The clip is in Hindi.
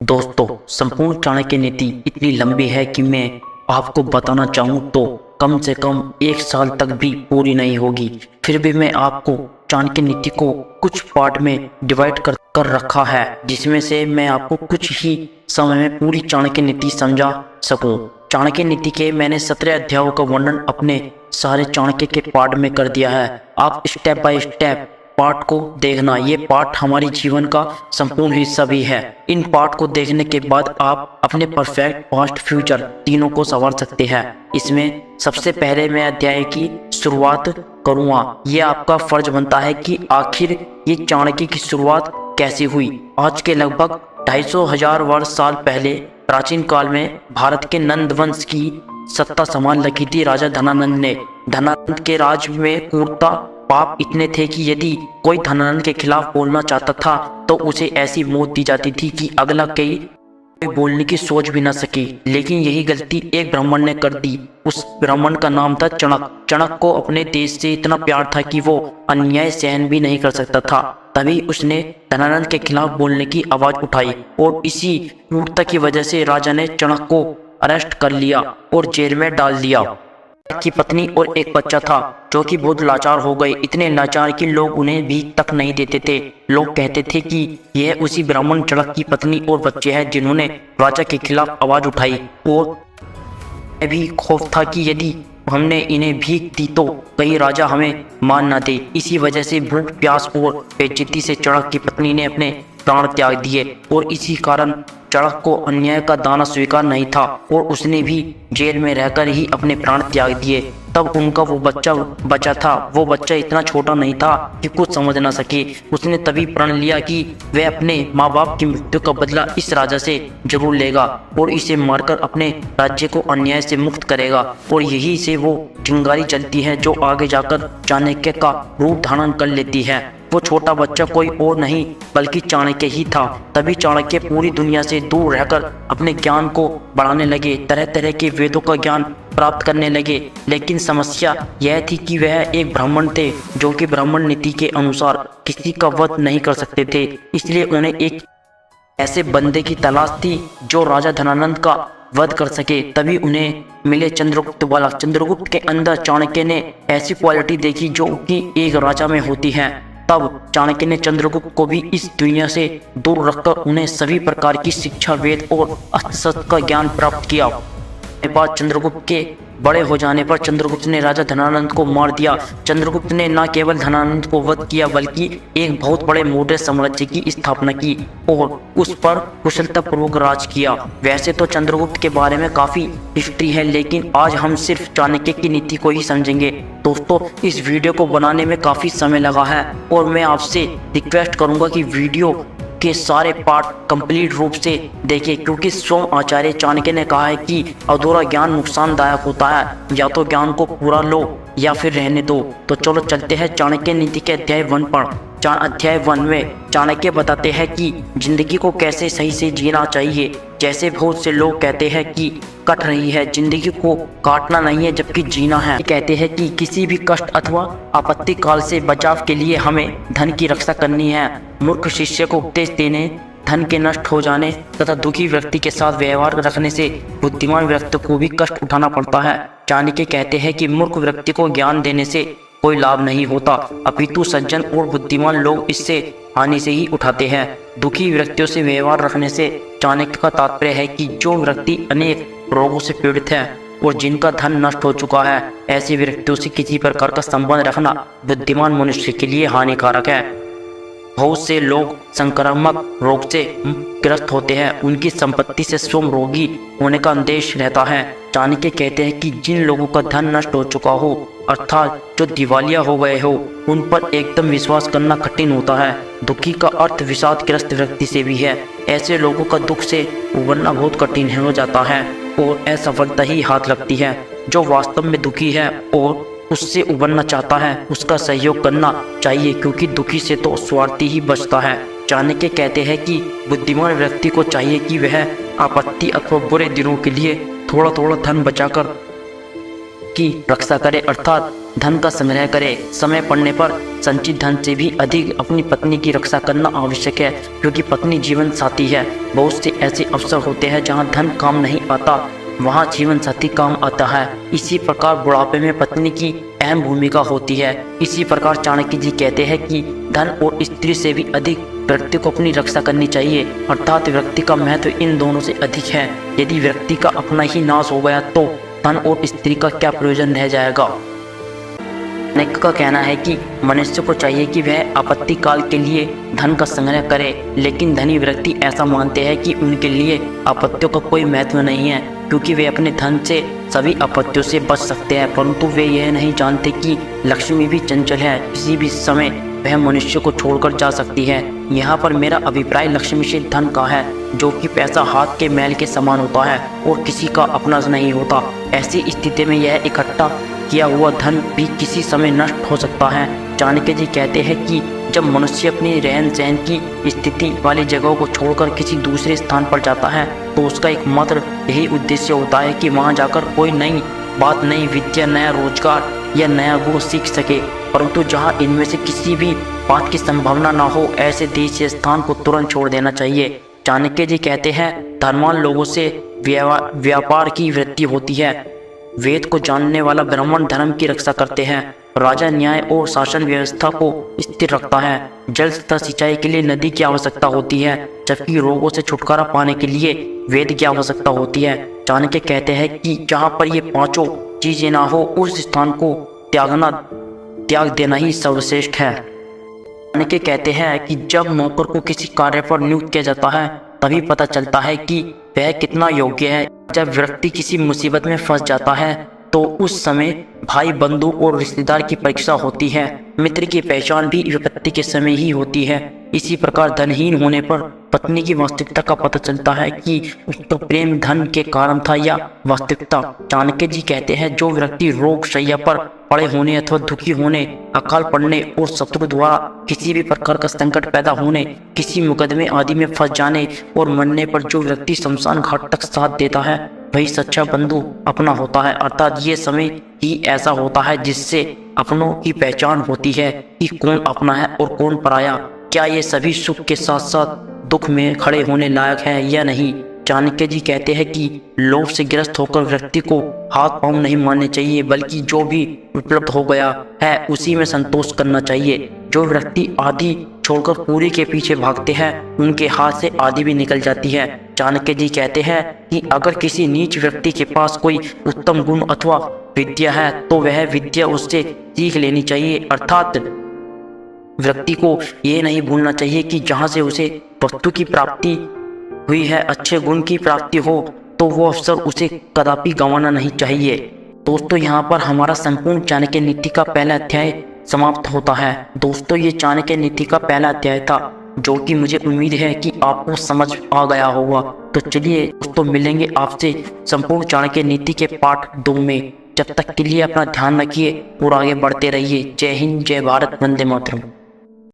दोस्तों, संपूर्ण चाणक्य नीति इतनी लंबी है कि मैं आपको बताना चाहूँ तो कम से कम 1 साल तक भी पूरी नहीं होगी। फिर भी मैं आपको चाणक्य नीति को कुछ पार्ट में डिवाइड कर रखा है, जिसमें से मैं आपको कुछ ही समय में पूरी चाणक्य नीति समझा सकूं। चाणक्य नीति के मैंने 17 अध्यायों का वर्णन अपने सारे चाणक्य के पार्ट में कर दिया है। आप स्टेप बाय स्टेप पार्ट को देखना। ये पार्ट हमारे जीवन का संपूर्ण हिस्सा भी है। इन पार्ट को देखने के बाद आप अपने परफेक्ट पास्ट फ्यूचर तीनों को संवार सकते हैं। इसमें सबसे पहले मैं अध्याय की शुरुआत करूंगा। ये आपका फर्ज बनता है कि आखिर ये चाणक्य की शुरुआत कैसे हुई। आज के लगभग 250 वर्ष साल पहले प्राचीन काल में भारत के नंद वंश की सत्ता संभाल रखी थी राजा धनानंद ने। धनानंद के राज में क्रूरता पाप इतने थे कि यदि कोई धनानंद के खिलाफ बोलना चाहता था तो उसे ऐसी मौत दी जाती थी कि अगला कोई बोलने की सोच भी न सके। लेकिन यही गलती एक ब्राह्मण ने कर दी। उस ब्राह्मण का नाम था चणक। चणक को अपने देश से इतना प्यार था कि वो अन्याय सहन भी नहीं कर सकता था। तभी उसने धनानंद के खिलाफ बोलने की आवाज उठाई और इसी क्रूरता की वजह से राजा ने चणक को अरेस्ट कर लिया और जेल में डाल दिया। की पत्नी और एक बच्चा था जो कि बहुत लाचार हो गए। इतने लाचार कि लोग उन्हें भीख तक नहीं देते थे। लोग कहते थे कि यह उसी ब्राह्मण चणक की पत्नी और बच्चे हैं जिन्होंने राजा के खिलाफ आवाज उठाई। और भी खौफ था कि यदि हमने इन्हें भीख दी तो कहीं राजा हमें मान ना दे। इसी वजह से भूख प्यास और बेइज्जती से चणक की पत्नी ने अपने प्राण त्याग दिए और इसी कारण चणक को अन्याय का दाना स्वीकार नहीं था और उसने भी जेल में रहकर ही अपने प्राण त्याग दिए। तब उनका वो बच्चा बचा था। वो बच्चा इतना छोटा नहीं था कि कुछ समझ ना सके। उसने तभी प्रण लिया कि वह अपने माँ बाप की मृत्यु का बदला इस राजा से जरूर लेगा और इसे मारकर अपने राज्य को अन्याय से मुक्त करेगा। और यही से वो चिंगारी चलती है जो आगे जाकर चाणक्य का रूप धारण कर लेती है। वो छोटा बच्चा कोई और नहीं बल्कि चाणक्य ही था। तभी चाणक्य पूरी दुनिया से दूर रहकर अपने ज्ञान को बढ़ाने लगे, तरह तरह के वेदों का ज्ञान प्राप्त करने लगे। लेकिन समस्या यह थी कि वह एक ब्राह्मण थे जो कि ब्राह्मण नीति के अनुसार किसी का वध नहीं कर सकते थे। इसलिए उन्हें एक ऐसे बंदे की तलाश थी जो राजा धनानंद का वध कर सके। तभी उन्हें मिले चंद्रगुप्त वाला। चंद्रगुप्त के अंदर चाणक्य ने ऐसी क्वालिटी देखी जो कि एक राजा में होती है। तब चाणक्य ने चंद्रगुप्त को भी इस दुनिया से दूर रखकर उन्हें सभी प्रकार की शिक्षा, वेद और अस्त्र का ज्ञान प्राप्त किया। बाद चंद्रगुप्त के बड़े हो जाने पर चंद्रगुप्त ने राजा धनानंद को मार दिया। चंद्रगुप्त ने न केवल धनानंद को वध किया बल्कि एक बहुत बड़े मौर्य साम्राज्य की स्थापना की और उस पर कुशलतापूर्वक राज किया। वैसे तो चंद्रगुप्त के बारे में काफी हिस्ट्री है, लेकिन आज हम सिर्फ चाणक्य की नीति को ही समझेंगे। दोस्तों, इस वीडियो को बनाने में काफी समय लगा है और मैं आपसे रिक्वेस्ट करूंगा कि वीडियो के सारे पार्ट कंप्लीट रूप से देखें, क्योंकि सोम आचार्य चाणक्य ने कहा है कि अधूरा ज्ञान नुकसानदायक होता है। या तो ज्ञान को पूरा लो या फिर रहने दो। तो चलो चलते हैं चाणक्य नीति के अध्याय 1 पर। अध्याय 1 में चाणक्य बताते हैं कि जिंदगी को कैसे सही से जीना चाहिए। जैसे बहुत से लोग कहते हैं कि कट रही है, जिंदगी को काटना नहीं है जबकि जीना है। कहते हैं कि किसी भी कष्ट अथवा आपत्ति काल से बचाव के लिए हमें धन की रक्षा करनी है। मूर्ख शिष्य को उपदेश देने, धन के नष्ट हो जाने तथा दुखी व्यक्ति के साथ व्यवहार रखने से बुद्धिमान व्यक्ति को भी कष्ट उठाना पड़ता है। चाणक्य कहते हैं कि मूर्ख व्यक्ति को ज्ञान देने से कोई लाभ नहीं होता, अपितु सज्जन और बुद्धिमान लोग इससे हानि से ही उठाते हैं। दुखी व्यक्तियों से व्यवहार रखने से चाणक्य का तात्पर्य है कि जो व्यक्ति अनेक रोगों से पीड़ित है और जिनका धन नष्ट हो चुका है, ऐसे व्यक्तियों से किसी प्रकार का संबंध रखना बुद्धिमान मनुष्य के लिए हानिकारक है। बहुत से लोग संक्रामक रोग से ग्रस्त होते हैं, उनकी संपत्ति से स्वयं रोगी होने का अंदेश रहता है। चाणक्य कहते हैं कि जिन लोगों का धन नष्ट हो चुका हो, अर्थात जो दिवालिया हो गए हो, उन पर एकदम विश्वास करना कठिन होता है। दुखी का अर्थ विषादग्रस्त व्यक्ति से भी है। ऐसे लोगों का दुख से उबरना बहुत कठिन हो जाता है और असफलता ही हाथ लगती है। जो वास्तव में दुखी है और उससे उबरना चाहता है, उसका सहयोग करना चाहिए, क्योंकि दुखी से तो स्वार्थी ही बचता है। चाणक्य कहते हैं कि बुद्धिमान व्यक्ति को चाहिए कि वह आपत्ति अथवा बुरे दिनों के लिए थोड़ा थोड़ा धन बचाकर की रक्षा करे, अर्थात धन का संग्रह करे। समय पड़ने पर संचित धन से भी अधिक अपनी पत्नी की रक्षा करना आवश्यक है, क्योंकि पत्नी जीवन साथी है। बहुत से ऐसे अवसर होते हैं जहां धन काम नहीं आता, वहां जीवन साथी काम आता है। इसी प्रकार बुढ़ापे में पत्नी की अहम भूमिका होती है। इसी प्रकार चाणक्य जी कहते हैं कि धन और स्त्री से भी अधिक व्यक्ति को अपनी रक्षा करनी चाहिए, अर्थात व्यक्ति का महत्व इन दोनों से अधिक है। यदि व्यक्ति का अपना ही नाश हो गया तो धन और स्त्री का क्या प्रयोजन रह जाएगा। चाणक्य का कहना है कि मनुष्य को चाहिए कि वह आपत्ति काल के लिए धन का संग्रह करे, लेकिन धनी व्यक्ति ऐसा मानते हैं कि उनके लिए आपत्तियों का कोई महत्व नहीं है, क्योंकि वे अपने धन से सभी आपत्तियों से बच सकते हैं। परंतु वे यह नहीं जानते कि लक्ष्मी भी चंचल है, किसी भी समय वह मनुष्य को छोड़कर जा सकती है। यहाँ पर मेरा अभिप्राय लक्ष्मीशील धन का है, जो कि पैसा हाथ के मैल के समान होता है और किसी का अपना नहीं होता। ऐसी स्थिति में यह इकट्ठा किया हुआ धन भी किसी समय नष्ट हो सकता है। चाणक्य जी कहते हैं कि जब मनुष्य अपनी रहन सहन की स्थिति वाली जगहों को छोड़कर किसी दूसरे स्थान पर जाता है तो उसका एकमात्र यही उद्देश्य होता है कि वहां जाकर कोई नई बात, नई विद्या, नया रोजगार या नया गुण सीख सके। परंतु जहां इनमें से किसी भी बात की संभावना ना हो, ऐसे देश या स्थान को तुरंत छोड़ देना चाहिए। चाणक्य जी कहते हैं धनवान लोगों से व्यापार की वृत्ति होती है। वेद को जानने वाला ब्राह्मण धर्म की रक्षा करते हैं। राजा न्याय और शासन व्यवस्था को स्थिर रखता है। जल तथा सिंचाई के लिए नदी की आवश्यकता होती है, जबकि रोगों से छुटकारा पाने के लिए वेद की आवश्यकता होती है। चाणक्य कहते हैं कि जहाँ पर ये पांचों चीजें ना हो, उस स्थान को त्याग देना ही सर्वश्रेष्ठ है। चाणक्य कहते हैं कि जब नौकर को किसी कार्य पर नियुक्त किया जाता है तभी पता चलता है कि वह कितना योग्य है। जब व्यक्ति किसी मुसीबत में फंस जाता है तो उस समय भाई, बंधु और रिश्तेदार की परीक्षा होती है। मित्र की पहचान भी विपत्ति के समय ही होती है। इसी प्रकार धनहीन होने पर पत्नी की वास्तविकता का पता चलता है कि उसका प्रेम धन के कारण था या वास्तविकता। चाणक्य जी कहते हैं जो व्यक्ति रोग शैया पर पड़े होने अथवा दुखी होने, अकाल पड़ने और शत्रु द्वारा किसी भी प्रकार का संकट पैदा होने, किसी मुकदमे आदि में फंस जाने और मरने पर जो व्यक्ति शमशान घाट तक साथ देता है वही सच्चा बंधु अपना होता है। अर्थात ये समय ही ऐसा होता है जिससे अपनों की पहचान होती है कि कौन अपना है और कौन पराया। क्या ये सभी सुख के साथ साथ दुख में खड़े होने लायक है या नहीं। चाणक्य जी कहते हैं कि लोभ से ग्रस्त होकर व्यक्ति को हाथ पांव नहीं मारने चाहिए, बल्कि जो भी उपलब्ध हो गया है उसी में संतोष करना चाहिए। जो व्यक्ति आधी छोड़कर पूरी के पीछे भागते हैं उनके हाथ से आधी भी निकल जाती है। चाणक्य जी कहते हैं कि अगर किसी नीच व्यक्ति के पास कोई उत्तम गुण अथवा विद्या है तो वह विद्या उससे सीख लेनी चाहिए। अर्थात व्यक्ति को ये नहीं भूलना चाहिए कि जहाँ से उसे वस्तु की प्राप्ति हुई है, अच्छे गुण की प्राप्ति हो, तो वो अवसर उसे कदापि गंवाना नहीं चाहिए। दोस्तों, यहाँ पर हमारा संपूर्ण चाणक्य नीति का पहला अध्याय समाप्त होता है। दोस्तों, ये चाणक्य नीति का पहला अध्याय था, जो कि मुझे उम्मीद है कि आपको समझ आ गया होगा। तो चलिए दोस्तों, मिलेंगे आपसे संपूर्ण चाणक्य नीति के पार्ट 2 में। जब तक के लिए अपना ध्यान रखिए और आगे बढ़ते रहिए। जय हिंद, जय भारत, वंदे मातरम।